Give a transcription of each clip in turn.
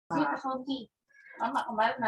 Mama kemarin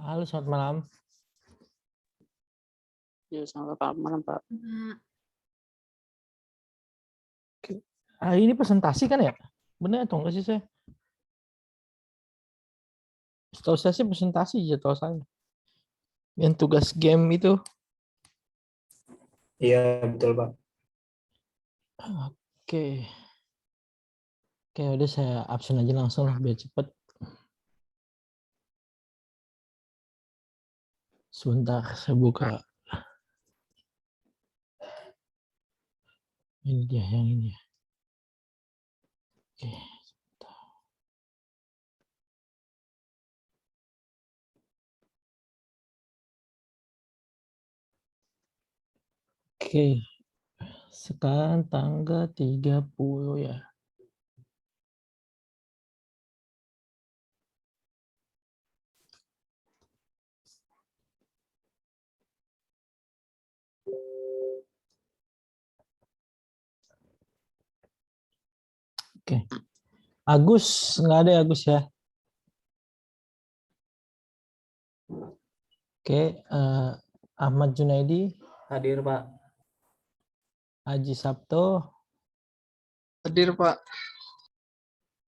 Halo, selamat malam. Ya, selamat malam, Pak. Hari ini presentasi kan ya? Benar atau enggak sih saya? Setahu saya sih presentasi jadwal saya. Yang tugas game itu. Iya, betul, Pak. Oke. Oke, udah saya absen aja langsung lah biar cepet. Sebentar, saya buka. Ini dia, yang ini. Oke. Oke. Sekarang tanggal 30 ya. Oke. Agus, nggak ada ya Agus ya? Oke, Ahmad Junaidi, Hadir, Pak. Haji Sabto, Hadir, Pak.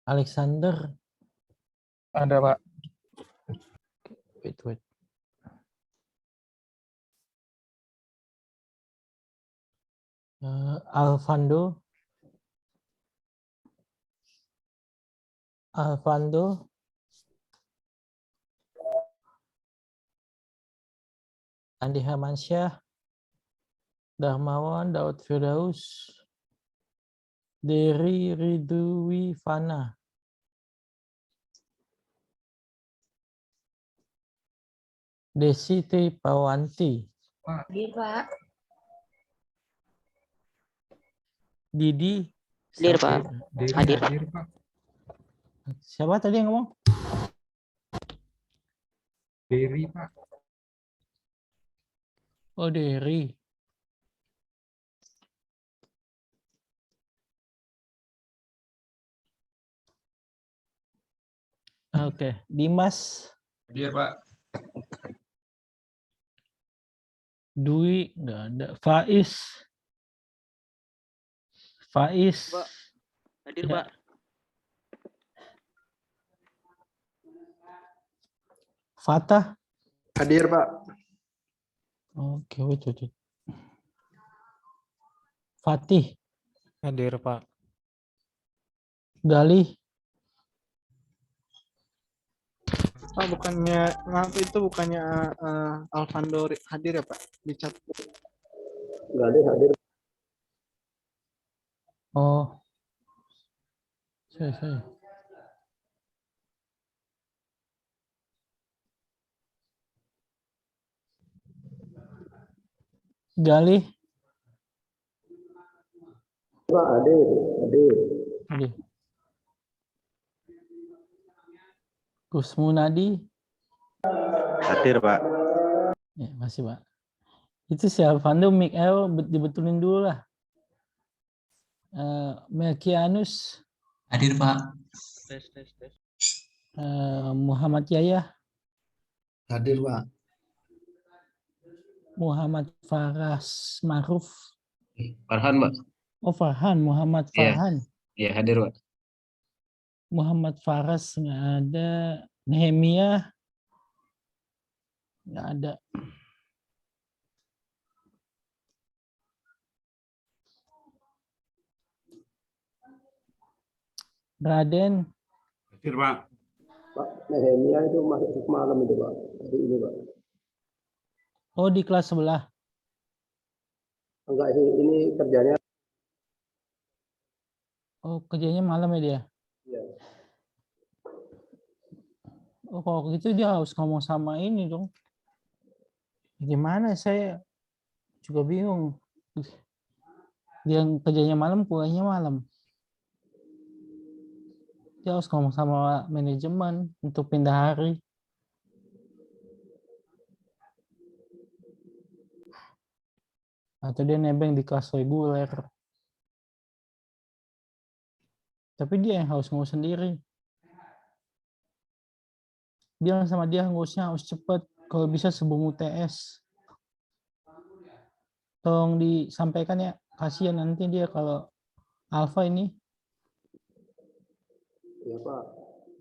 Alexander, Ada, Pak. wait. Alvando, Andi Hermansyah, Darmawan, Daud Firdaus, Dery Ridwi Fana, Desi Tripawanti, Pak. Didi, Hadir, Pak. Hadir. Pak. siapa tadi yang ngomong? Dery, Pak. Oh, Dery. Oke, Dimas, Hadir, Pak. Dwi, nggak ada. Faiz, Pak. Hadir, Ya. Pak. Fatah. Hadir, Pak. Oke, wait. Fatih, Hadir, Pak. Galih, Pak, bukannya Alvando hadir ya, Pak? Di chat. Hadir. oh, saya. Galih, Pak, hadir. Oke. Kusmunadi, Hadir, Pak. ya, masih Pak. Itu si Alvando mic dibetulin dulu lah. Melkianus, Hadir, Pak. Tes. Muhammad Yaya, Hadir, Pak. Muhammad Faras Maruf. Farhan, Pak. Oh, Farhan, Muhammad Iya. Farhan. Iya, hadir, Pak. Muhammad Faras nggak ada. Nehemia nggak ada. Raden. Hadir, Pak. Pak, Nehemia itu masuk semalam itu Pak. Hari ini Pak. Oh, di kelas sebelah. Enggak sih, ini kerjanya. Oh, kerjanya malam ya dia. Ya. Oh, kalau gitu dia harus ngomong sama ini dong. Gimana saya juga bingung. Dia kerjanya malam, kuliahnya malam. Dia harus ngomong sama manajemen untuk pindah hari. Atau dia nebeng di kelas reguler. Tapi dia yang harus ngurus sendiri. Bilang sama dia ngurusnya harus cepat. Kalau bisa sebelum UTS. Tolong disampaikan ya. Kasihan nanti dia kalau Alfa ini. Ya Pak.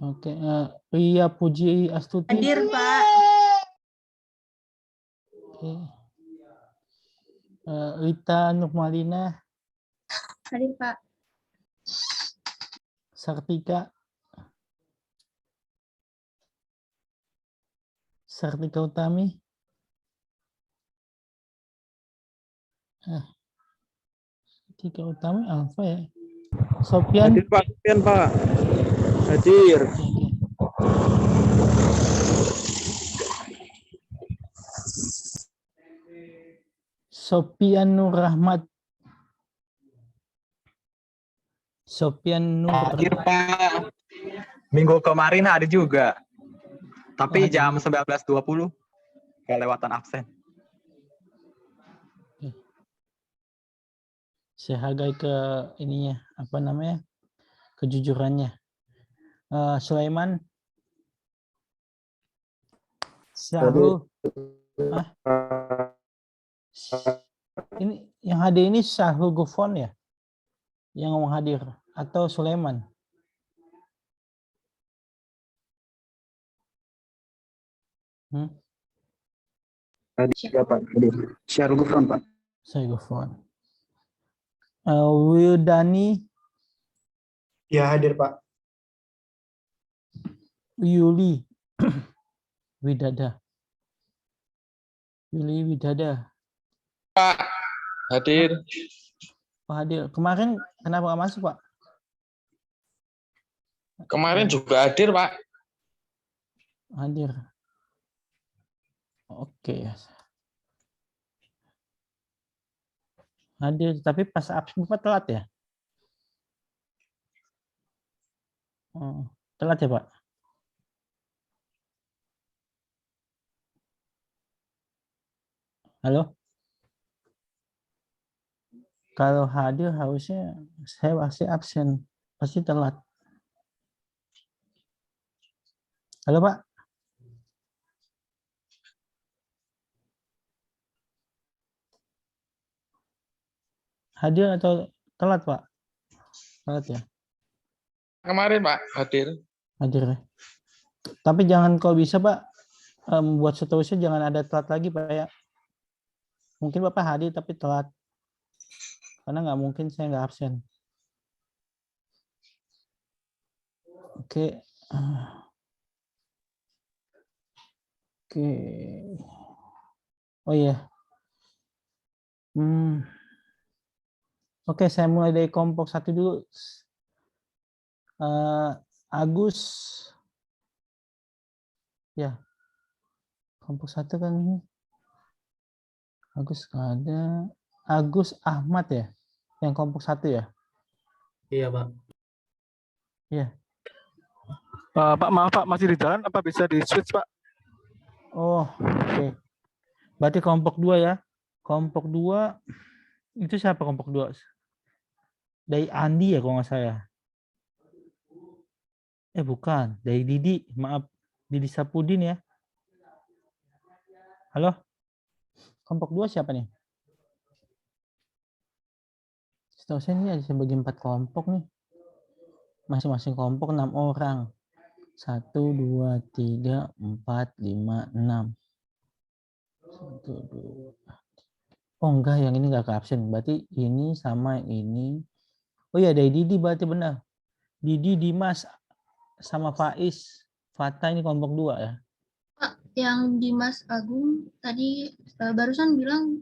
Oke. Ria Puji Astuti. Hadir, Pak. Oke. Rita Nurmalina. Hadir, Pak. Sartika. Sartika Utami. Sartika Utami Alfa ya. Sofian. Hadir Pak, Sofian Pak. Hadir. Oke. Sofian Nur Rahmat. Sofian Nur. Hadir Pak. Minggu kemarin hadir juga. Tapi jam 19.20 kelewatan absen. Saya hargai ke ininya, apa namanya, kejujurannya. Sulaiman. Syahrul. Ini yang hadir ini Syahrul Gufron ya? Yang ngomong hadir atau Sulaiman? Hadir Pak. Hadir. Syahrul Gufron Pak. Syahrul Gufron. Wildani. Ya hadir Pak. Yuli Widada. Yuli Widada. Pak, hadir. Pak hadir. Kemarin kenapa nggak masuk, Pak? Kemarin juga hadir, Pak. Hadir. Oke. Hadir, tapi pas absen Bapak telat ya? Oh, telat ya, Pak? Halo? Kalau hadir harusnya saya pasti absen. Pasti telat. Halo, Pak? Hadir atau telat, Pak? Telat ya? Kemarin, Pak, hadir. Hadir ya. Tapi jangan kalau bisa, Pak, buat seterusnya jangan ada telat lagi, Pak ya. Mungkin Bapak hadir tapi telat. Karena nggak mungkin saya nggak absen. Oke. Oke. Oh iya. Oke, saya mulai dari kelompok 1 dulu. Agus. Ya. Kelompok 1 kan ini. Agus ada. Agus Ahmad ya? Yang kelompok 1 ya? Iya Pak. Iya. Pak, maaf Pak, masih di jalan, apa bisa di switch Pak? Oh, oke. Berarti kelompok 2 ya. Kelompok 2 itu siapa kelompok 2? Dari Andi ya kalau nggak saya. Bukan, dari Didi. Maaf, Didi Sapudin ya. Halo? Kelompok 2 siapa nih? Setahu saya ini ada bagi 4 kelompok nih. Masing-masing kelompok 6 orang. 1, 2, 3, 4, 5, 6. 1, 2. Oh enggak, yang ini enggak ke absen. Berarti ini sama ini. Oh iya, dari Didi berarti benar. Didi, Dimas, sama Faiz. Fata ini kelompok 2 ya. Pak, yang Dimas Agung tadi barusan bilang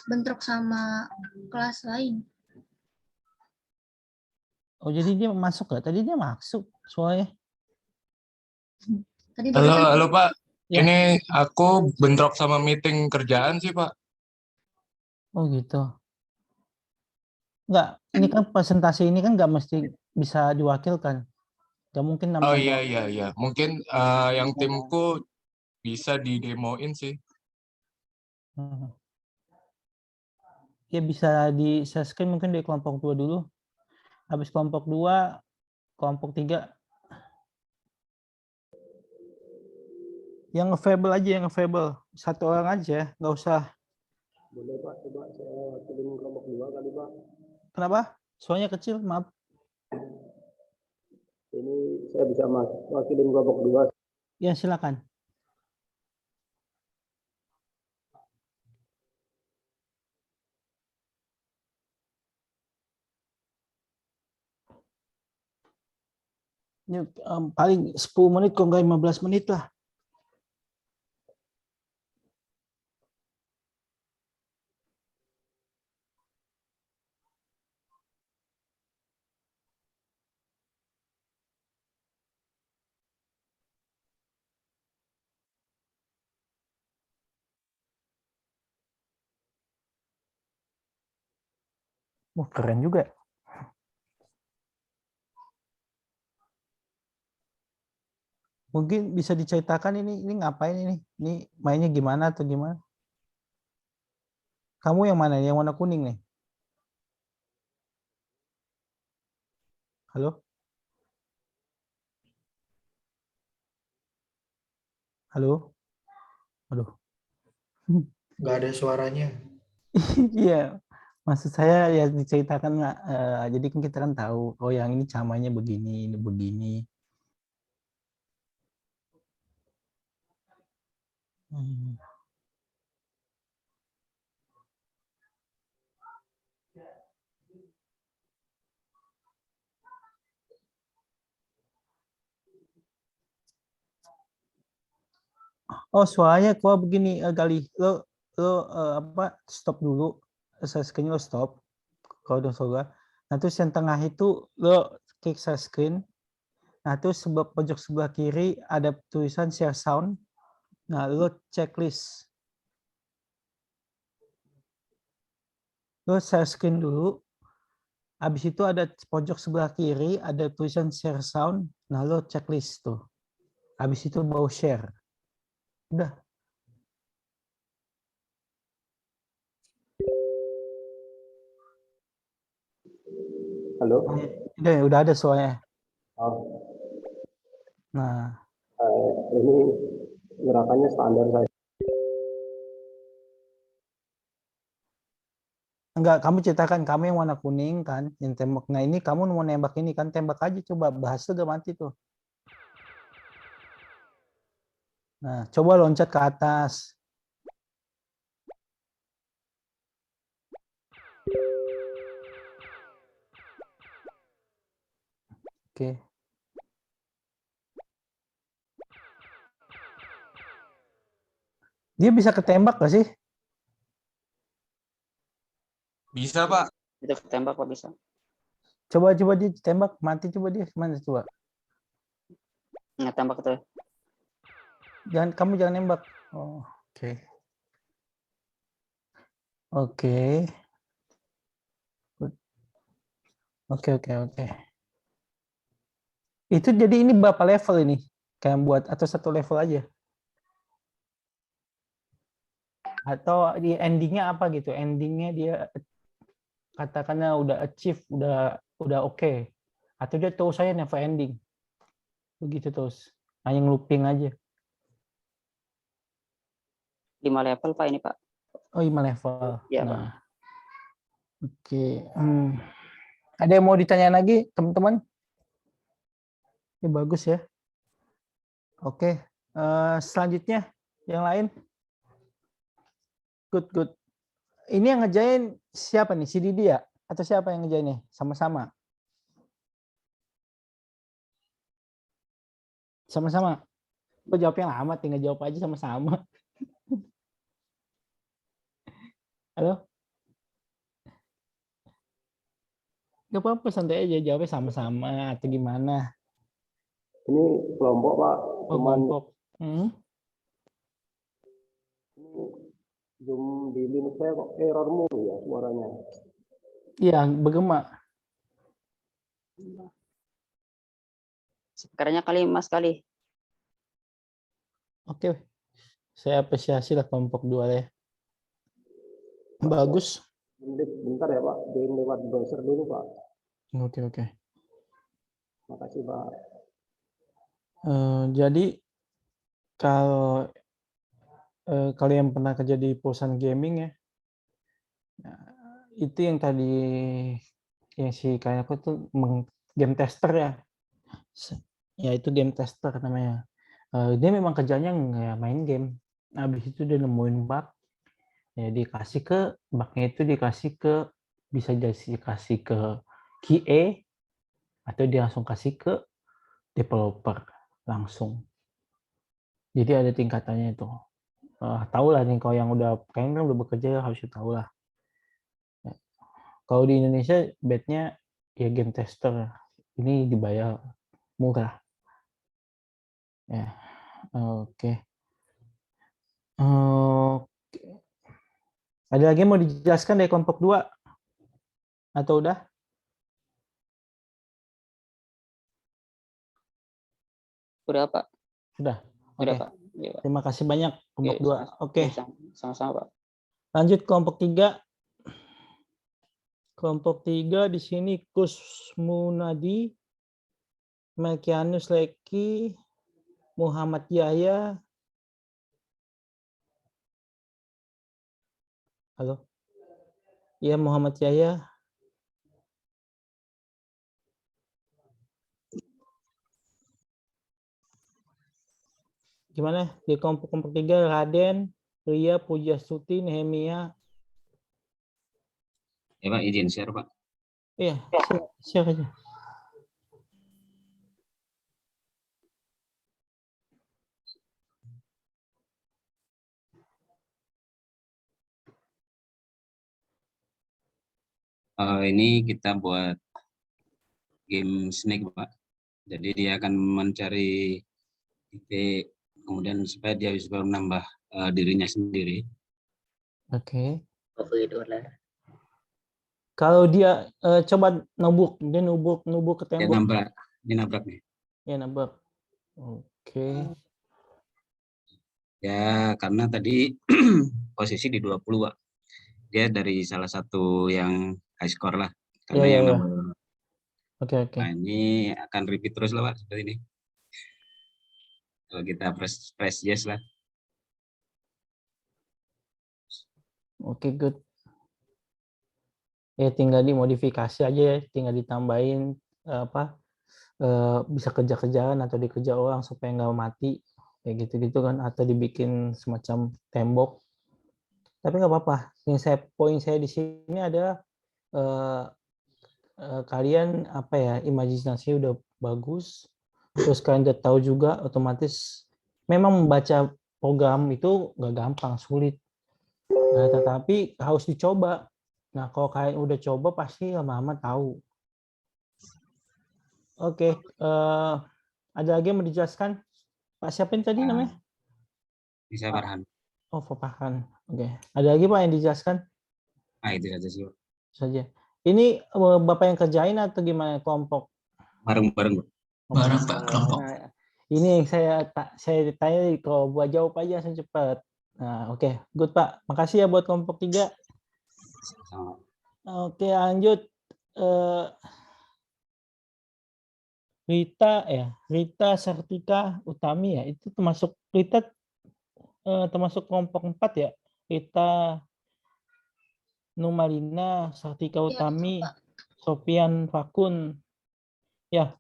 bentrok sama kelas lain. Oh jadi dia masuk nggak? Tadi dia masuk soalnya. Tadi Halo, barusan halo Pak. Ya. Ini aku bentrok sama meeting kerjaan sih Pak. Oh gitu. Enggak, ini kan presentasi ini kan nggak mesti bisa diwakilkan. Nggak mungkin Oh namanya. iya. Mungkin yang timku bisa didemoin sih. Ya bisa di share screen mungkin dari kelompok 2 dulu. Habis kelompok 2, kelompok 3. Yang nge-fable aja, yang nge-fable. 1 orang aja, nggak usah. Boleh Pak, coba saya wakilin kelompok 2 kali Pak. Kenapa? Soalnya kecil, maaf. Ini saya bisa wakilin kelompok 2. Ya silakan. Ini paling 10 menit, kok nggak 15 menit lah. Wah, keren juga. Mungkin bisa diceritakan ini ngapain ini? Ini mainnya gimana atau gimana? Kamu yang mana? Yang warna kuning nih? Halo? Halo? Aduh. Nggak ada suaranya. Iya. Maksud saya ya diceritakan nggak? Jadi kan kita kan tahu, oh yang ini camanya begini, ini begini. Oh, soalnya kok begini Gali, lo apa stop dulu, share screen lo stop. Kalau udah soal. Nah, terus yang tengah itu lo klik share screen. Nah, terus pojok sebelah kiri ada tulisan share sound. Nah, lo checklist. Lo share screen dulu. Habis itu ada pojok sebelah kiri ada tulisan share sound. Nah, lo checklist tuh. Habis itu baru share. Udah. Halo? Udah ada soalnya. Oh, Nah, ini gerakannya standar saya. enggak, kamu ceritakan kamu yang warna kuning kan, yang tembak. Nah, ini kamu mau nembak ini kan, tembak aja coba, berhasil gak mati tuh. Nah, coba loncat ke atas. Oke. Dia bisa ketembak gak sih? Bisa Pak. Itu tembak Pak bisa. Coba dia tembak, mati coba dia. Mana coba? Nggak tembak tuh. Kamu jangan nembak. Oh, oke. Oke. Oke. Itu jadi ini berapa level ini? Kayak buat atau 1 level aja? Atau di endingnya apa gitu? Endingnya dia katakannya udah achieve, udah oke. Atau dia terus saya never ending. Begitu terus. Hanya looping aja. 5 level Pak ini Pak. Oh, 5 level. Iya, Nah. Oke. Ada yang mau ditanya lagi, teman-teman? Ini bagus ya. Oke. Selanjutnya yang lain. Good. Ini yang ngejain siapa nih? Si Didi ya? Atau siapa yang ngejain nih? Sama-sama. Sama-sama. Kok jawabnya lama? Tinggal jawab aja sama-sama. Halo? Gak apa-apa, santai aja. Jawabnya sama-sama atau gimana. Ini kelompok Pak, Oh, cuman kelompok. Zoom di Linux saya kok error mulu ya suaranya. Iya, bergema. Sekarangnya kali Mas kali. Oke. Saya apresiasi lah kelompok 2 ya. Bagus. Bentar ya Pak, join lewat browser dulu Pak. Oke. Makasih Pak. Jadi kalau kalian pernah kerja di perusahaan gaming ya, itu yang tadi yang si kayak aku tuh game tester ya. Ya itu game tester namanya. Dia memang kerjanya nggak main game. Habis itu dia nemuin bug. Ya dikasih ke bugnya itu dikasih ke bisa dikasih ke QA atau dia langsung kasih ke developer langsung. Jadi ada tingkatannya itu. Tahu lah nih kalau yang udah kayaknya kan udah bekerja harus tahu lah. Kalau di Indonesia bednya ya game tester ini dibayar murah. Ya, oke. Ada lagi yang mau dijelaskan dari kelompok 2 atau udah? Udah Pak. Sudah. Udah Oke. Pak. Iya, Pak. Terima kasih banyak kelompok Iya, 2. Oke. Sama-sama Pak. Lanjut kelompok 3. Kelompok 3 di sini Kusmunadi, Melkianus Leki, Muhammad Yahya. Halo. Iya, Muhammad Yahya. Gimana? Di kelompok 3 Raden, Ria, Pujastuti, Nehemia. Ya Pak, izin share Pak. Iya, share aja. Ini kita buat game Snake Pak. Jadi dia akan mencari titik, kemudian supaya dia bisa menambah dirinya sendiri. Oke. Kalau dia coba nubuk, dia nubuk ke Dia tembok. nabrak nih. Ya, nabrak. Oke. Ya, karena tadi posisi di 20 Pak. Dia dari salah satu yang high score lah. Karena Ya. nomor. Oke. Nah, ini akan repeat terus lah Pak, seperti ini. Kalau kita press yes lah. Oke, good. Ya tinggal dimodifikasi aja ya, tinggal ditambahin bisa kerja-kerjaan atau dikerja orang supaya nggak mati kayak gitu-gitu kan, atau dibikin semacam tembok. Tapi nggak apa-apa. Poin saya di sini adalah kalian imajinasinya udah bagus, terus kalian udah tahu juga otomatis memang membaca program itu nggak gampang, sulit. Nah, tetapi harus dicoba. Nah, kalau kalian udah coba pasti lama-lama tahu. Oke, ada lagi yang mau dijelaskan? Pak siapa yang tadi namanya? Bisa Farhan. Oh, Pak Farhan. Oke. Ada lagi Pak yang dijelaskan? Itu saja sih Pak. Saja. Ini Bapak yang kerjain atau gimana kelompok? Bareng-bareng Pak. Bareng Pak, kelompok. Nah, ini yang saya tanya, kalau buat jawab aja langsung cepat. Nah, oke. Good Pak. Makasih ya buat kelompok 3. Sama. Oke, lanjut. Rita Sartika Utami ya. Itu termasuk Rita termasuk kelompok 4 ya. Rita Numalina, Sartika Utami, Pak. Sofian Fakun. Ya.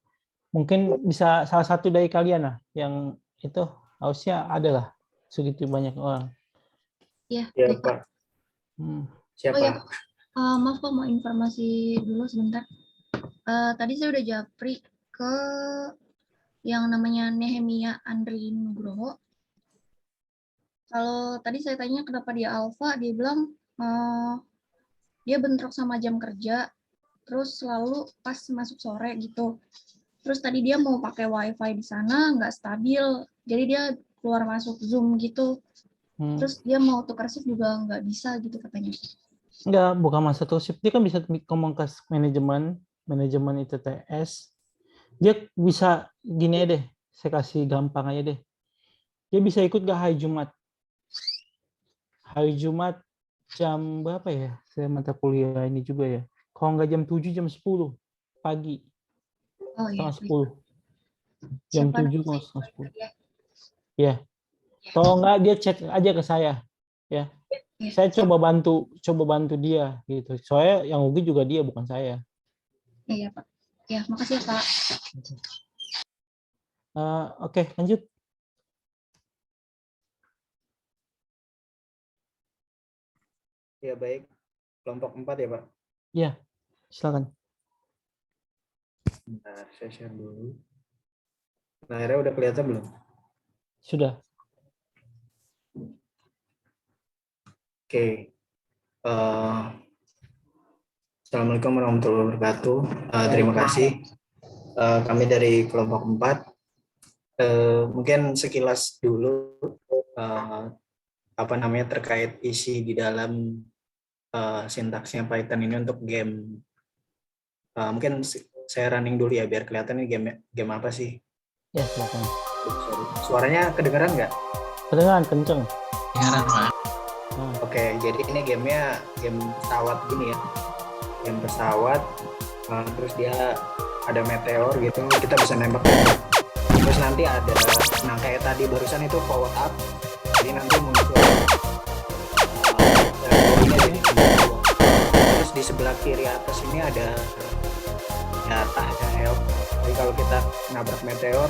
Mungkin bisa salah satu dari kalian lah yang itu harusnya ada lah segitu banyak orang. Iya, Ya, baik, Pak. Hmm. Siapa? Oh ya, Pak. Maaf Pak, mau informasi dulu sebentar. Tadi saya udah japri ke yang namanya Nehemia Andri Nugroho. Kalau tadi saya tanya kenapa dia alfa, dia bilang dia bentrok sama jam kerja, terus selalu pas masuk sore gitu. Terus tadi dia mau pakai wifi di sana, nggak stabil, jadi dia keluar masuk Zoom gitu. Terus dia mau tukar shift juga nggak bisa gitu katanya. Enggak, bukan masa tuh shift. Dia kan bisa ngomong ke manajemen ITTS. Dia bisa gini aja deh, saya kasih gampang aja deh. Dia bisa ikut gak hari Jumat? Hari Jumat jam berapa ya? Saya mata kuliah ini juga ya. Kalau nggak jam 7, jam 10 pagi. Oh iya. Setengah 10. Jam 7 kalau setengah 10. Ya. Kalau nggak dia chat aja ke saya. Ya. Saya coba bantu dia gitu. Soalnya yang rugi juga dia, bukan saya. Iya Pak. Ya, makasih ya Pak. Oke, lanjut. Ya, baik. Kelompok 4 ya, Pak? Ya, silakan. Bentar, saya share dulu. Nah, akhirnya udah kelihatan belum? Sudah. Oke. Assalamualaikum warahmatullahi wabarakatuh. Terima kasih. Kami dari kelompok 4. Mungkin sekilas dulu terkait isi di dalam sintaksnya Python ini untuk game. Mungkin saya running dulu ya biar kelihatan ini game apa sih. Ya, silakan. Suaranya kedengeran nggak? Kedengeran kenceng. Kedengeran, Pak. Oke, jadi ini gamenya game pesawat gini ya. Game pesawat, terus dia ada meteor gitu, kita bisa nembak. Terus nanti ada, nah kayak tadi barusan itu power up, jadi nanti muncul jadi terus di sebelah kiri atas ini ada data, ada help. Jadi kalau kita nabrak meteor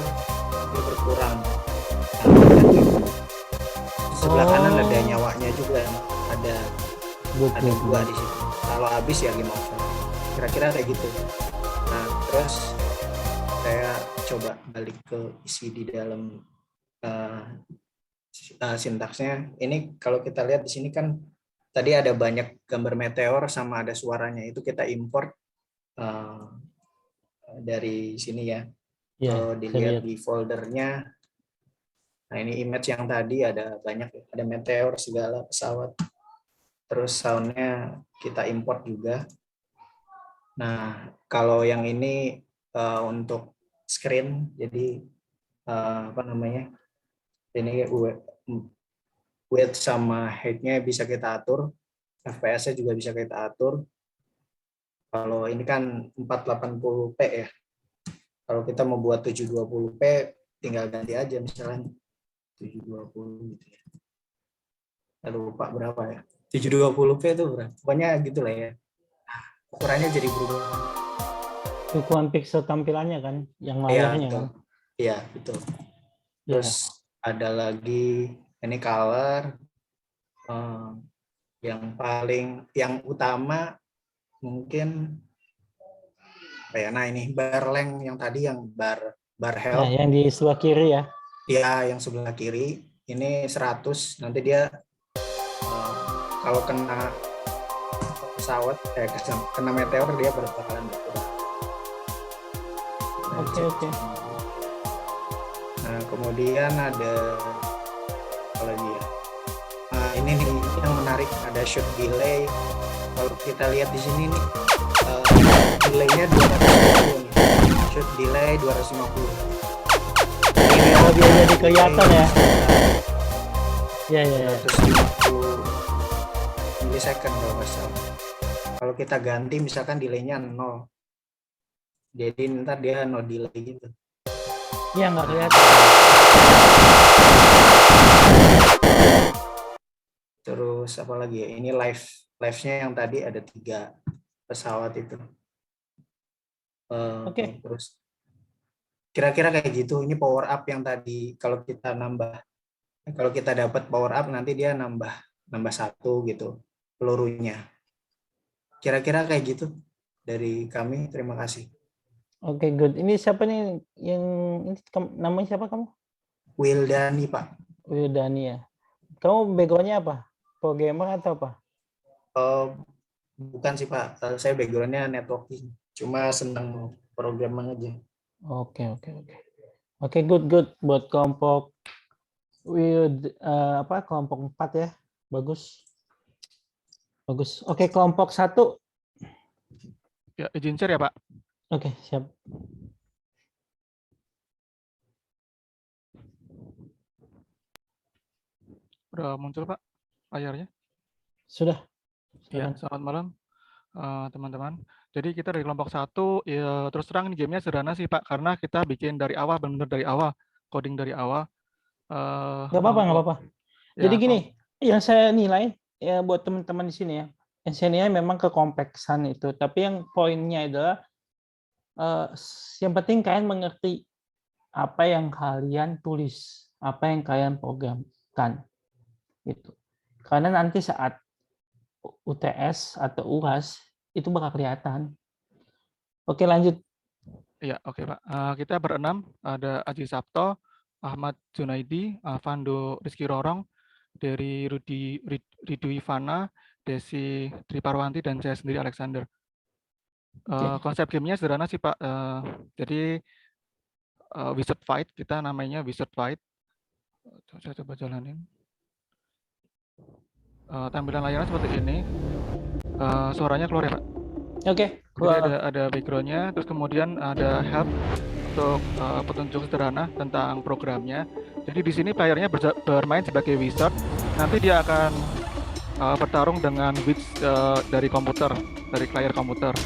itu berkurang. Di sebelah kanan ada nyawanya juga, ada dua di situ. Kalau habis ya gimana? Kira-kira kayak gitu. Nah, terus saya coba balik ke isi di dalam sintaksnya. Ini kalau kita lihat di sini kan tadi ada banyak gambar meteor sama ada suaranya. Itu kita import dari sini ya. Kalau dilihat di foldernya, nah ini image yang tadi ada banyak, ada meteor segala pesawat. Terus soundnya kita import juga. Nah, kalau yang ini untuk screen, jadi ini width sama height-nya bisa kita atur, FPS-nya juga bisa kita atur. Kalau ini kan 480p ya. Kalau kita mau buat 720p, tinggal ganti aja misalnya 720 gitu ya. Lupa berapa ya? 720p itu berapa? Pokoknya gitu lah ya. Ukurannya jadi berubah. Ukuran pixel tampilannya kan, yang layarnya kan. Iya, betul. Terus ada lagi ini color. Yang utama mungkin nah ini bar length yang tadi yang bar help. Nah, yang di sebelah kiri ya. Iya, yang sebelah kiri ini 100. Nanti dia kalau kena pesawat kena meteor dia bakalan berkurang. Oke. Nah, kemudian ada apa lagi ya? Nah, ini nih yang menarik, ada shoot delay. Kalau kita lihat di sini nih delaynya 250 nih. Shoot delay 250. Oh, dia jadi kelihatan ya. Ya. 250 milisecond kalau nggak salah. Kalau kita ganti misalkan delaynya 0. Jadi ntar dia no delay gitu. Iya, nggak kelihatan. Terus apa lagi ya? Ini live-nya yang tadi ada 3 pesawat itu. Oke. Terus Kira-kira kayak gitu. Ini power up yang tadi kalau kita dapat power up nanti dia nambah 1 gitu pelurunya. Kira-kira kayak gitu dari kami. Terima kasih. Oke, good. Ini siapa nih yang ini namanya siapa kamu? Wildani, Pak. Wildani ya. Kamu backgroundnya apa? Programmer atau apa? Bukan sih, Pak. Saya backgroundnya networking. Cuma senang programming aja. Oke. Oke, good. Buat kelompok kelompok 4 ya. Bagus. Oke, kelompok 1. Ya, izin share ya, Pak. Oke, siap. Udah muncul, Pak, layarnya? Sudah. Ya, selamat malam, teman-teman. Jadi kita dari kelompok 1, ya terus terang ini gamenya sederhana sih, Pak, karena kita bikin dari awal, benar-benar dari awal, coding dari awal. Nggak apa-apa. Ya, Jadi gini, yang saya nilai ya buat teman-teman di sini ya, yang saya nilai memang kekompleksan itu, tapi yang poinnya adalah yang penting kalian mengerti apa yang kalian tulis, apa yang kalian programkan, gitu. Karena nanti saat UTS atau UAS itu bakal kelihatan. Oke, lanjut. Iya, oke, Pak. Kita berenam, ada Aji Sabto, Ahmad Junaidi, Alvando Rizky Rorong, dari Ridu Ivana, Desi Triparwanti, dan saya sendiri Alexander. Konsep gamenya sederhana sih, Pak. Jadi Wizard Fight, kita namanya Wizard Fight. Saya coba jalanin. Tampilan layarnya seperti ini. Suaranya keluar ya, Pak? Oke. Jadi ada background-nya, terus kemudian ada help untuk petunjuk sederhana tentang programnya. Jadi di sini playernya bermain sebagai wizard. Nanti dia akan bertarung dengan witch dari komputer, dari player komputer.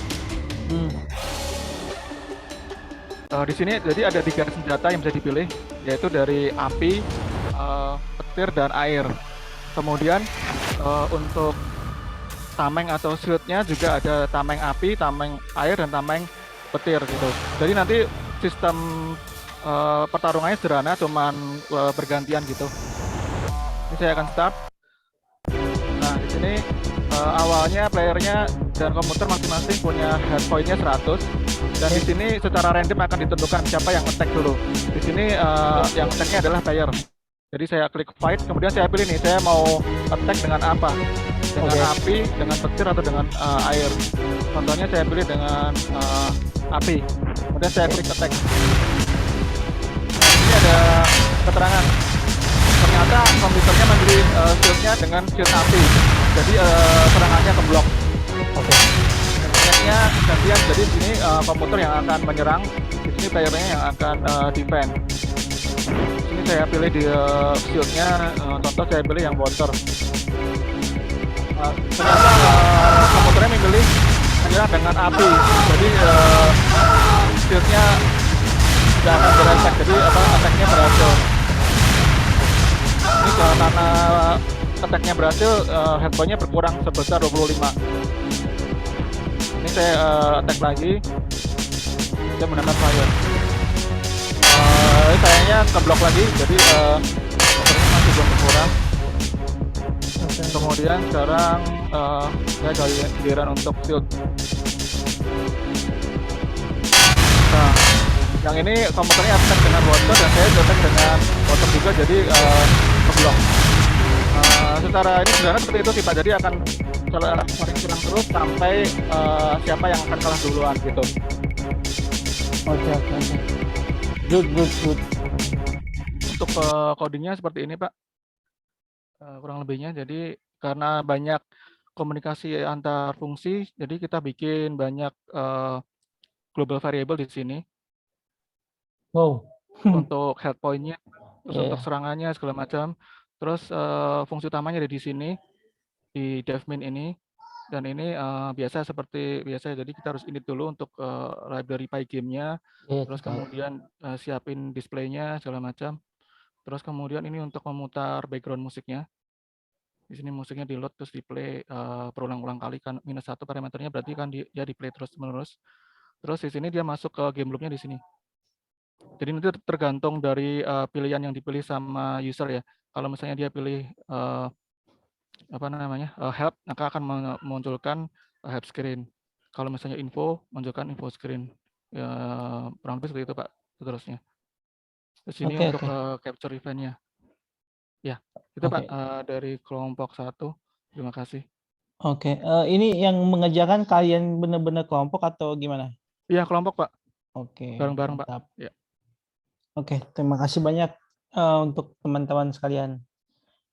Di sini jadi ada 3 senjata yang bisa dipilih, yaitu dari api, petir, dan air. Kemudian untuk tameng atau shield-nya juga ada tameng api, tameng air, dan tameng petir gitu. Jadi nanti sistem pertarungannya sederhana, cuman bergantian gitu. Ini saya akan start. Nah, di sini awalnya playernya dan komputer masing-masing punya hard point-nya 100. Dan di sini secara random akan ditentukan siapa yang attack dulu. Di sini yang attack-nya adalah player. Jadi saya klik fight, kemudian saya pilih nih, saya mau attack dengan apa? Dengan api, dengan petir, atau dengan air. Contohnya saya pilih dengan api. Kemudian saya klik attack. Nah, ini ada keterangan. Ternyata komputernya memilih shield-nya dengan shield api. Jadi serangannya keblok. Attack-nya gantian. Jadi di sini komputer yang akan menyerang, di sini playernya yang akan defend. Ini saya pilih di shield-nya, contoh saya pilih yang water. Ternyata komputernya memilih menyerang dengan api, jadi shield-nya tidak akan berefek, jadi attack-nya berhasil. Ini karena attack-nya berhasil, head point-nya berkurang sebesar 25. Ini saya attack lagi, saya menambah fire. Sayangnya keblok lagi, jadi komputernya masih belum berkurang. Kemudian sekarang saya giliran untuk shield. Nah, yang ini komputernya attack dengan water dan saya attack dengan water juga, jadi keblok. Secara ini sebenarnya seperti itu sih, Pak. Jadi akan sering serang terus sampai siapa yang akan kalah duluan gitu. Oke. Good. Untuk codingnya seperti ini, Pak. Kurang lebihnya. Jadi karena banyak komunikasi antar fungsi, jadi kita bikin banyak global variable di sini. Wow. Untuk health point-nya, terus untuk serangannya segala macam. Terus fungsi utamanya ada di sini, di devmin ini. Dan ini biasa seperti biasa, jadi kita harus init dulu untuk library Pygame-nya. Terus kemudian siapin display-nya segala macam. Terus kemudian ini untuk memutar background musiknya. Di sini musiknya di load terus di play berulang-ulang kali, kan -1 parameternya berarti kan dia di play terus menerus. Terus di sini dia masuk ke game loop-nya di sini. Jadi nanti tergantung dari pilihan yang dipilih sama user ya. Kalau misalnya dia pilih apa namanya help, maka akan memunculkan help screen. Kalau misalnya info, munculkan info screen. Ya, kurang lebih seperti itu Pak. Seterusnya. Di sini Oke, untuk oke. capture event-nya. Ya, itu Pak Oke. dari kelompok 1. Terima kasih. Oke, ini yang mengerjakan kalian benar-benar kelompok atau gimana? Iya, kelompok Pak. Oke, Bareng-bareng Pak. mantap. Ya. Oke, terima kasih banyak untuk teman-teman sekalian.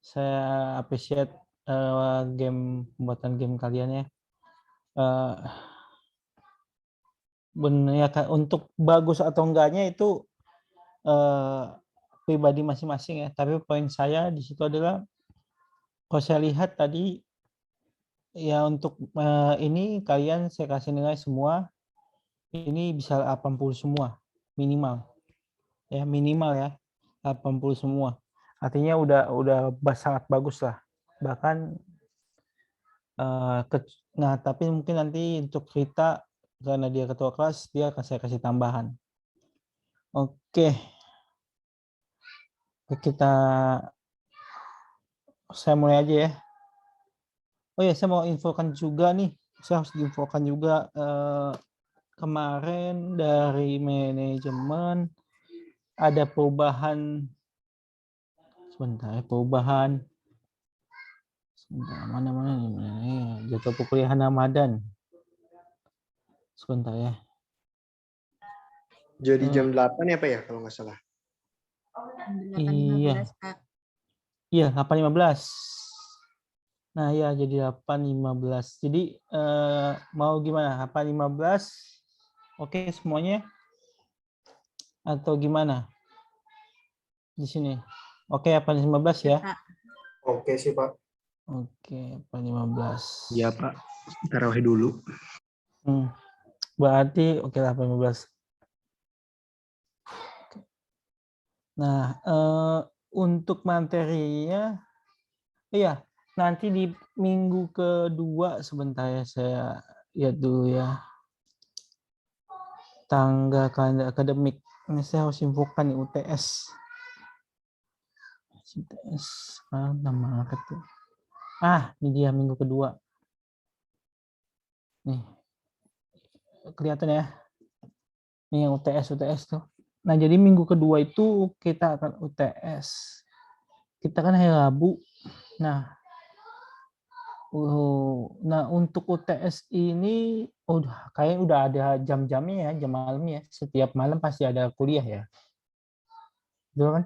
Saya appreciate pembuatan game kalian ya. Benar ya, untuk bagus atau enggaknya itu pribadi masing-masing ya. Tapi poin saya di situ adalah, kalau saya lihat tadi ya untuk ini kalian saya kasih nilai semua ini bisa 80 semua minimal ya, 80 semua. Artinya udah sangat bagus lah. Bahkan nah tapi mungkin nanti untuk Rita karena dia ketua kelas dia akan saya kasih tambahan. Oke. Saya mulai aja ya. Oh ya, saya mau infokan juga nih. Saya harus diinfokan juga kemarin dari manajemen ada perubahan. Sebentar, perubahan. Sebentar, mana nih? Jadwal perkuliahan Ramadan. Sebentar ya. Jadi jam 8 ya Pak ya kalau nggak salah. Iya. Iya, 8.15. Nah, ya jadi 8.15. Jadi mau gimana? 8.15? Oke semuanya? Atau gimana? Di sini. Oke, 8.15 ya. Oke sih Pak. Oke, 8.15. Iya Pak. Tarawih dulu. Berarti oke 8.15. Nah, untuk materinya, iya, nanti di minggu kedua sebentar ya saya lihat dulu ya. Tanggal kalender akademik. Ini saya harus infokan nih UTS. UTS, nama apa tuh? Ini dia minggu kedua. Nih, kelihatan ya. Ini yang UTS tuh. Nah, jadi minggu kedua itu kita akan UTS. Kita kan hari Rabu. Nah, untuk UTS ini kayaknya udah ada jam-jamnya ya, jam malamnya. Setiap malam pasti ada kuliah ya. Betul kan?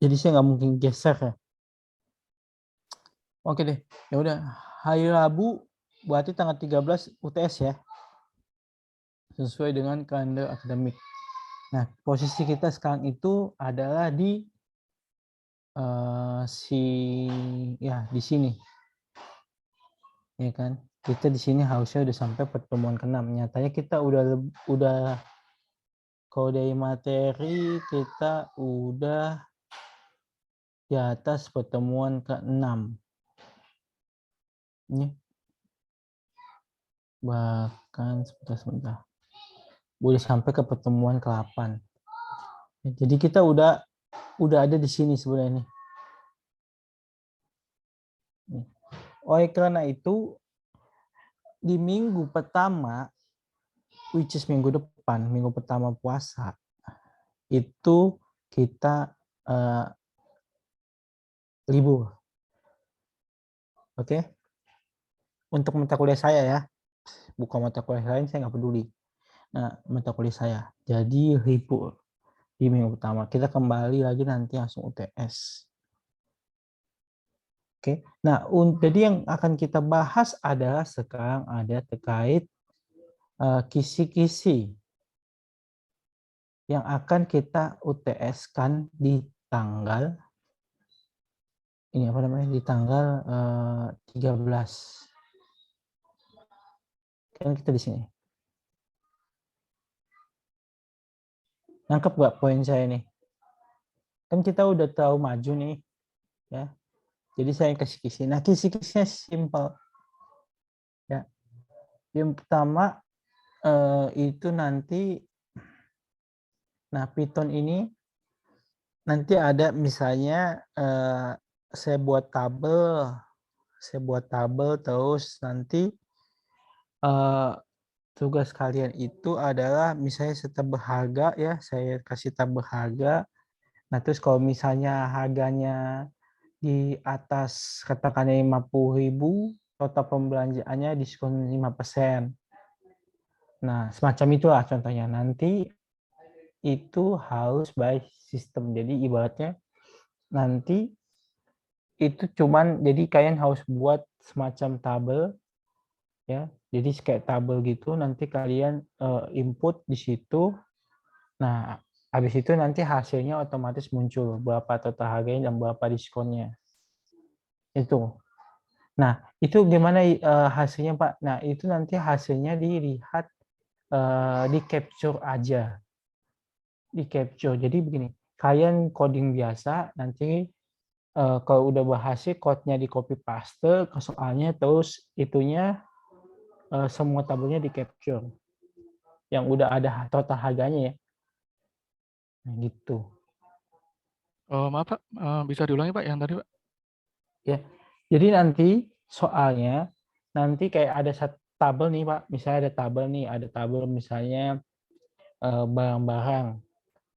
Jadi saya nggak mungkin geser ya. Oke deh, ya udah. Hari Rabu berarti tanggal 13 UTS ya. Sesuai dengan kalender akademik. Nah, posisi kita sekarang itu adalah di di sini. Ya kan? Kita di sini harusnya udah sampai pertemuan ke-6. Nyatanya kita udah kalau dari materi kita udah di atas pertemuan ke-6. Ini. Bahkan sebentar. Boleh sampai ke pertemuan ke-8. Jadi kita udah ada di sini sebenarnya nih. Oleh karena itu di minggu pertama, which is minggu depan, minggu pertama puasa, itu kita libur. Oke? Untuk mata kuliah saya ya, bukan mata kuliah lain saya nggak peduli. Nah, mata kuliah saya. Jadi libur di minggu pertama. Kita kembali lagi nanti langsung UTS. Oke. Nah, jadi yang akan kita bahas adalah sekarang ada terkait kisi-kisi yang akan kita UTS-kan di tanggal di tanggal 13. Kan kita di sini. Nangkep nggak poin saya nih? Kan kita udah tahu maju nih, ya. Jadi saya kasih kisi. Nah, kisi-kisinya simpel. Ya. Yang pertama itu nanti Nah, Python ini nanti ada misalnya saya buat tabel terus nanti tugas kalian itu adalah misalnya saya tabel harga ya, saya kasih tabel harga. Nah, terus kalau misalnya harganya di atas katakannya 50.000, total pembelanjaannya diskon 5%. Nah, semacam itulah contohnya. Nanti itu harus by system. Jadi ibaratnya nanti itu cuman jadi kalian harus buat semacam tabel ya. Jadi kayak tabel gitu nanti kalian input di situ. Nah, habis itu nanti hasilnya otomatis muncul berapa total harganya dan berapa diskonnya. Itu. Nah, itu gimana hasilnya, Pak? Nah, itu nanti hasilnya dilihat di capture aja. Di capture. Jadi begini, kalian coding biasa, nanti kalau udah berhasil code-nya di copy paste ke soalnya, terus itunya semua tabelnya di capture. Yang udah ada total harganya ya. Nah, gitu. Maaf Pak, bisa diulangi Pak yang tadi Pak? Ya. Jadi nanti soalnya nanti kayak ada satu tabel nih Pak, misalnya ada tabel misalnya barang-barang.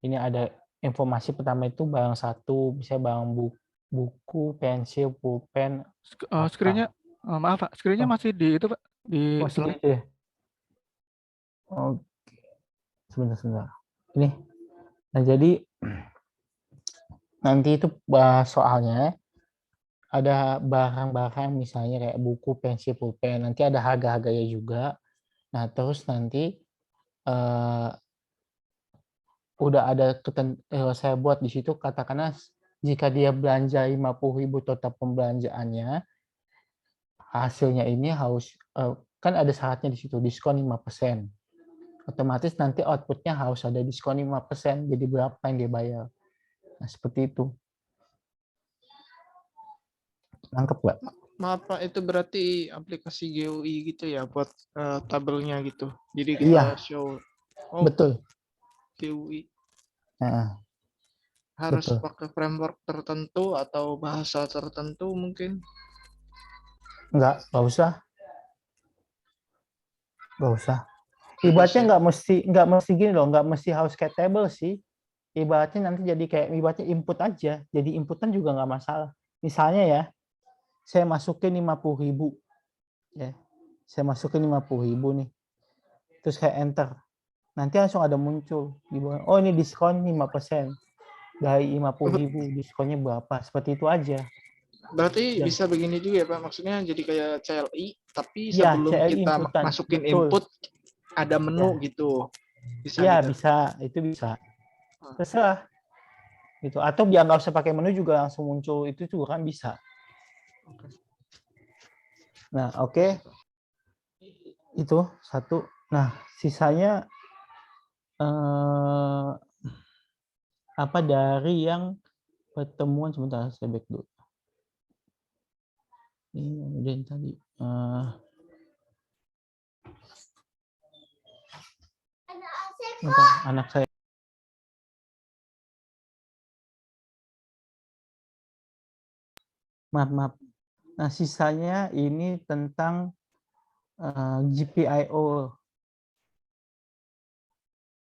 Ini ada informasi pertama itu barang satu, misalnya barang buku, pensil, pulpen. Screen-nya, maaf Pak, screen-nya masih di itu Pak, di Masih slide. gitu ya? Oke. Sebentar. Ini. Nah, jadi nanti itu soalnya ada barang-barang misalnya kayak buku, pensil, pulpen. Nanti ada harga-harganya juga. Nah, terus nanti udah ada saya buat di situ katakanlah jika dia belanja 50.000 total pembelanjaannya, hasilnya ini harus kan ada syaratnya di situ diskon 5%. Otomatis nanti outputnya harus ada diskon 5%. Jadi berapa yang dia bayar. Nah, seperti itu. Nangkep nggak? Maaf Pak, itu berarti aplikasi GUI gitu ya buat tabelnya gitu. Jadi kita Iya. show. Betul. GUI. Harus Betul. pakai framework tertentu atau bahasa tertentu mungkin? Nggak usah. Nggak usah. Ibaratnya nggak mesti gini loh, nggak mesti harus kayak table sih. Ibaratnya nanti jadi kayak ibaratnya input aja. Jadi inputan juga nggak masalah. Misalnya ya, saya masukin 50.000. Ya. Saya masukin 50.000 nih. Terus kayak enter. Nanti langsung ada muncul. Oh, ini diskon 5%. Dari 50.000 diskonnya berapa? Seperti itu aja. Berarti bisa begini juga ya Pak, maksudnya jadi kayak CLI, tapi Ya, sebelum CLI kita inputan. masukin Betul. input, ada menu Ya. gitu. Bisa ya, gitu? bisa. Itu bisa. Terserah. Gitu. Atau biar nggak usah pakai menu juga langsung muncul. Itu juga kan bisa. Nah, oke. Itu satu. Nah, sisanya apa dari yang pertemuan sebentar saya back dulu. Ini udah yang tadi. Bentar, anak saya. Maaf. Nah, sisanya ini tentang GPIO.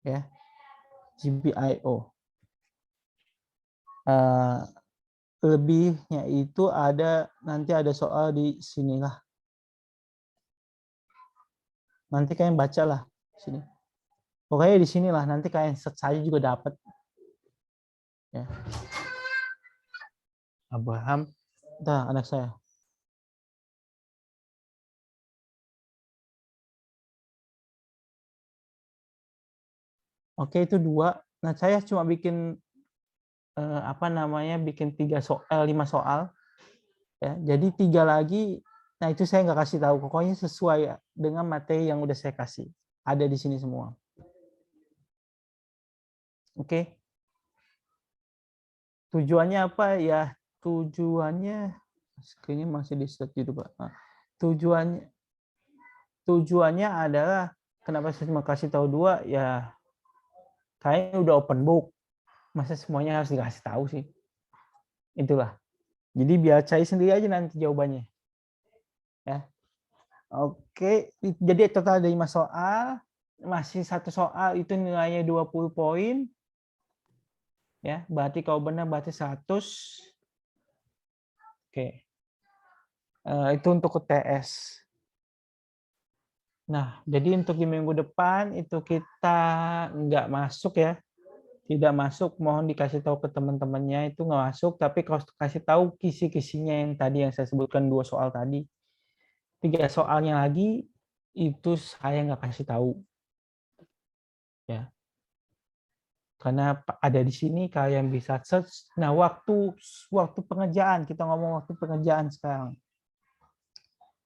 Ya. GPIO. Lebihnya itu nanti ada soal di sinilah. Nanti kalian bacalah sini. Pokoknya di sinilah nanti kalian search saja juga dapat. Ya. Abraham, anak saya. Oke, itu 2. Nah, saya cuma bikin bikin 5 soal. Ya, jadi 3 lagi. Nah, itu saya nggak kasih tahu. Pokoknya sesuai dengan materi yang udah saya kasih. Ada di sini semua. Oke. Tujuannya apa ya? Tujuannya kayaknya masih di start gitu, Pak. Nah, tujuannya adalah kenapa saya cuma kasih tahu 2 ya. kayaknya udah open book. Masa semuanya harus dikasih tahu sih? Itulah. Jadi biar cari sendiri aja nanti jawabannya. Ya. Oke, jadi total ada 5 soal. Masih 1 soal itu nilainya 20 poin. Ya, berarti kalau benar berarti 100. Oke. Itu untuk UTS. Nah, jadi untuk di minggu depan itu kita nggak masuk ya. Tidak masuk, mohon dikasih tahu ke teman-temannya itu nggak masuk, tapi kalau kasih tahu kisi-kisinya yang tadi yang saya sebutkan 2 soal tadi. 3 soalnya lagi itu saya nggak kasih tahu. Ya. Karena ada di sini kalian bisa search. Nah, waktu pengerjaan, kita ngomong waktu pengerjaan sekarang.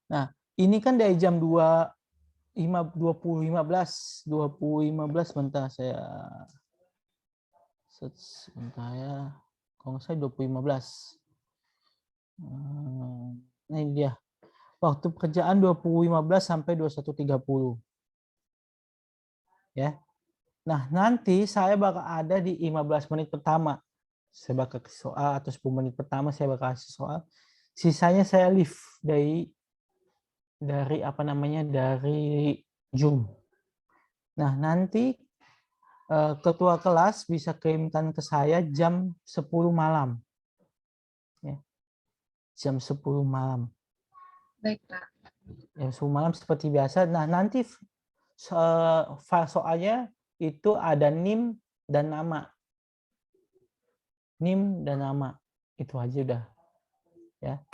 Nah, ini kan dari jam 20.15 bentar saya sebentar ya, kalau saya 20.15. Nah, ini dia. Waktu pekerjaan 20.15 sampai 21.30. Ya. Nah, nanti saya bakal ada di 15 menit pertama. Saya bakal kasih soal atau 10 menit pertama saya bakal kasih soal. Sisanya saya leave dari Zoom. Nah, nanti ketua kelas bisa kirimkan ke saya jam 10 malam. Ya. Jam 10 malam. Baik, Pak. Jam 10 malam seperti biasa. Nah, nanti soalnya itu ada NIM dan nama. NIM dan nama. Itu aja udah. Ya.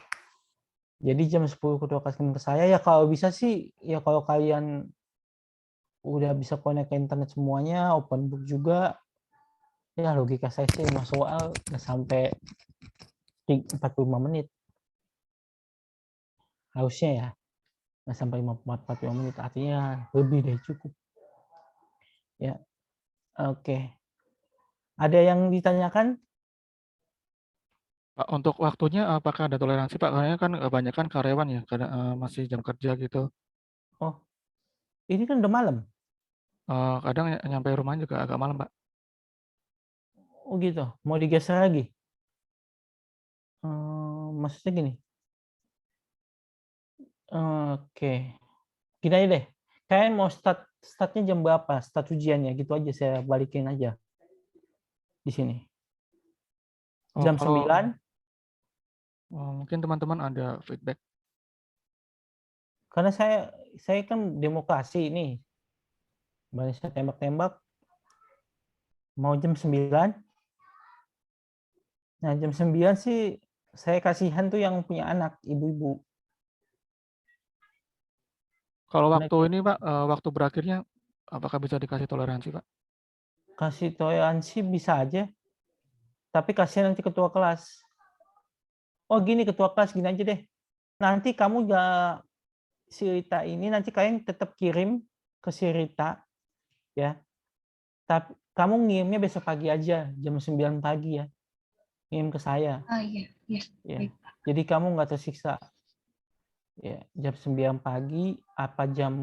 Jadi jam 10 ketua kelas kirim ke saya. Ya kalau bisa sih, ya kalau kalian udah bisa connect ke internet semuanya, open book juga, ya logika saya sih 5 soal nggak sampai 45 menit. Harusnya ya, nggak sampai 45 menit, artinya lebih dari cukup. Ya, oke. Ada yang ditanyakan? Pak, untuk waktunya apakah ada toleransi Pak? Karena kan kebanyakan karyawan ya, karena masih jam kerja gitu. Oh, ini kan udah malam. Kadang nyampe rumah juga agak malam, Pak. Oh gitu, mau digeser lagi? Maksudnya gini. Oke, gini aja deh. Kalian mau startnya jam berapa? Start ujiannya gitu aja, saya balikin aja di sini. Jam 9. Mungkin teman-teman ada feedback. Karena saya kan demokrasi ini. Banyak saya tembak-tembak. Mau jam 9. Nah, jam 9 sih saya kasihan tuh yang punya anak, ibu-ibu. Kalau waktu ini Pak, waktu berakhirnya apakah bisa dikasih toleransi Pak? Kasih toleransi bisa aja. Tapi kasihan nanti ketua kelas. Oh gini ketua kelas, gini aja deh. Nanti kamu gak si Rita ini, nanti kalian tetap kirim ke si Rita. Ya. Tapi kamu ngirimnya besok pagi aja, jam 9 pagi ya. Ngirim ke saya. Oh iya, iya. Ya. Baik, Pak. Jadi kamu nggak tersiksa. Ya, jam 9 pagi apa jam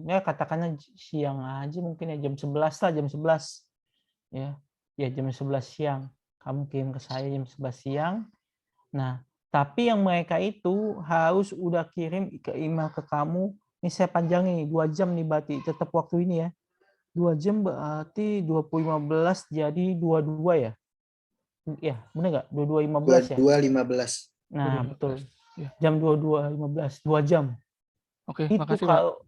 ya katakanlah siang aja mungkin ya jam 11 lah, jam 11. Ya. Ya jam 11 siang. Kamu kirim ke saya jam 11 siang. Nah, tapi yang mereka itu harus udah kirim ke email ke kamu. Ini saya panjangin nih, 2 jam nih berarti tetap waktu ini ya. 2 jam berarti 20.15 jadi 22 ya? Ya, benar nggak? 22.15 ya? 22.15. Nah, betul. Jam 22.15, 2 jam. Oke, itu makasih, kalau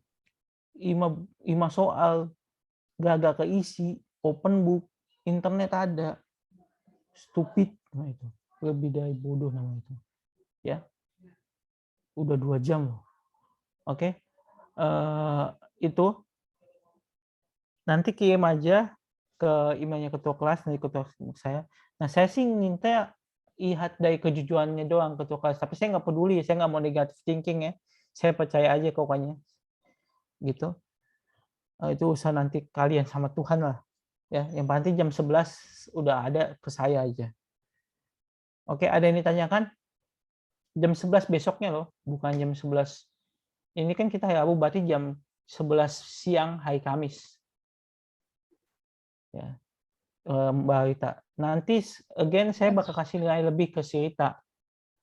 5 soal gak keisi, open book, internet ada. Stupid, nah itu. Lebih dari bodoh namanya itu. Ya. Udah 2 jam loh. Oke. Itu nanti kirim aja ke emailnya ketua kelas, nanti ketua saya. Nah, saya sih minta lihat dari kejujurannya doang ketua kelas, tapi saya nggak peduli, saya nggak mau negative thinking ya. Saya percaya aja pokoknya. Gitu. Itu usaha nanti kalian sama Tuhan lah. Ya, yang penting jam 11 udah ada ke saya aja. Oke, ada yang ditanyakan? Jam 11 besoknya loh, bukan jam 11. Ini kan kita hari Rabu, berarti jam 11 siang hari Kamis. Ya. Mbak Rita. Nanti again saya bakal kasih nilai lebih ke si Rita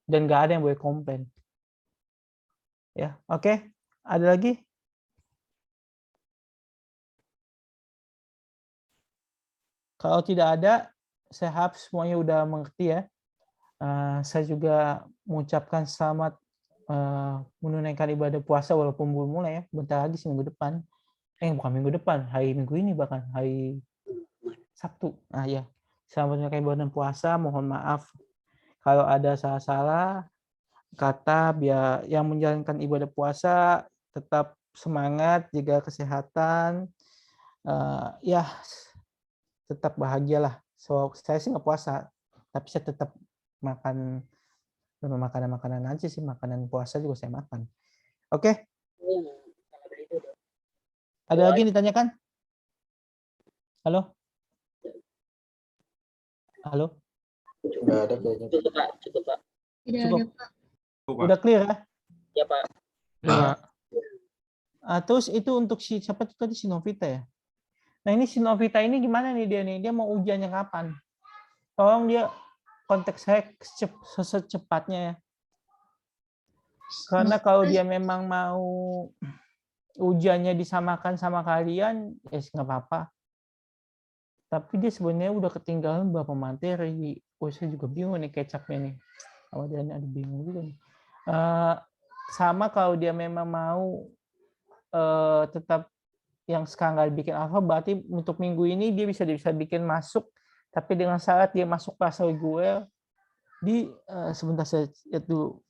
dan nggak ada yang boleh komplain. Ya, oke. Ada lagi? Kalau tidak ada, saya harap semuanya udah mengerti ya. Saya juga mengucapkan selamat menunaikan ibadah puasa walaupun belum mulai ya. Bentar lagi seminggu depan. Bukan minggu depan, hari Minggu ini bahkan hari Sabtu. Nah ya, selamat menunaikan ibadah puasa. Mohon maaf kalau ada salah-salah kata. Biar yang menjalankan ibadah puasa tetap semangat, jaga kesehatan. Ya, tetap bahagialah. So, saya sih nggak puasa, tapi saya tetap makan makanan-makanan aja sih. Makanan puasa juga saya makan. Oke? Ada lagi yang ditanyakan? Halo? Halo? Nggak ada kayaknya. Cukup Pak. Tidak Cukup. ada, Pak. Udah clear ya? Ya Pak. Ya, Terus itu untuk siapa itu tadi, si Novita ya? Nah ini si Novita ini gimana nih dia nih? Dia mau ujiannya kapan? Tolong dia kontak saya secepatnya ya. Karena kalau dia memang mau ujiannya disamakan sama kalian, ya nggak apa-apa. Tapi dia sebenarnya udah ketinggalan beberapa materi. Saya juga bingung nih kecapnya nih. Awalnya ada bingung juga nih. Sama kalau dia memang mau tetap yang sekarang nggak bikin alpha, berarti untuk minggu ini dia bisa bikin masuk, tapi dengan syarat dia masuk kelas reguler di sebentar saya lihat dulu.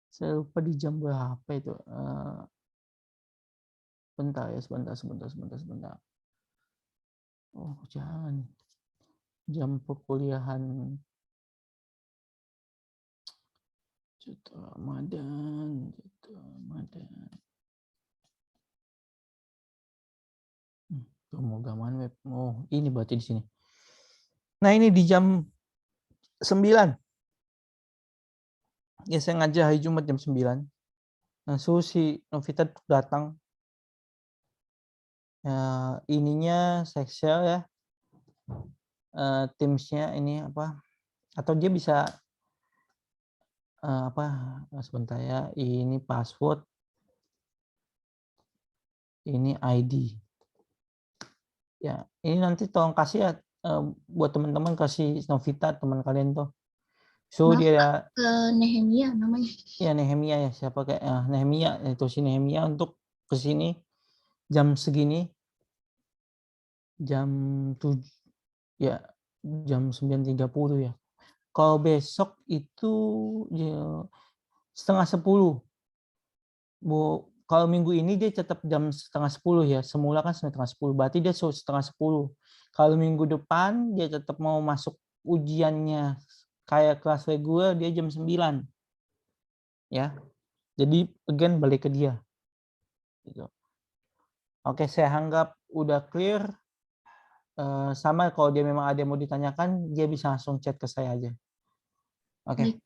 Saya lupa di jam berapa itu. Sebentar. Oh, jangan. Jam perkuliahan Ramadan. Pemrograman web. Oh, ini berarti di sini. Nah, ini di jam 9. Ya, saya ngajar hari Jumat jam 9. Nah, suruh si Novita datang. Ininya saya share ya. Teams-nya ini apa? Atau dia bisa sebentar ya. Ini password. Ini ID. Ya, ini nanti tolong kasih ya buat teman-teman, kasih Novita teman kalian tuh. So Maaf, dia Pak, ke Nehemia namanya. ya Nehemia ya, siapa kayak Nehemia itu si Nehemia untuk ke sini jam segini. Jam 7 ya, jam 9.30 ya. Kalau besok itu ya, 9:30. Kalau minggu ini dia tetap jam 9:30 ya. Semula kan 9:30. Berarti dia 9:30. Kalau minggu depan dia tetap mau masuk ujiannya kayak kelas reguler, dia jam 9. Ya. Jadi again balik ke dia. Gitu. Oke, saya anggap udah clear. Sama kalau dia memang ada yang mau ditanyakan, dia bisa langsung chat ke saya aja. Oke.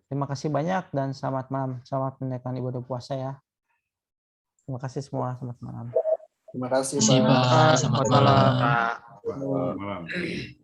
Terima kasih banyak dan selamat malam. Selamat menunaikan ibadah puasa ya. Terima kasih semua. Selamat malam. Terima kasih, Selamat malam. Pak. Pak.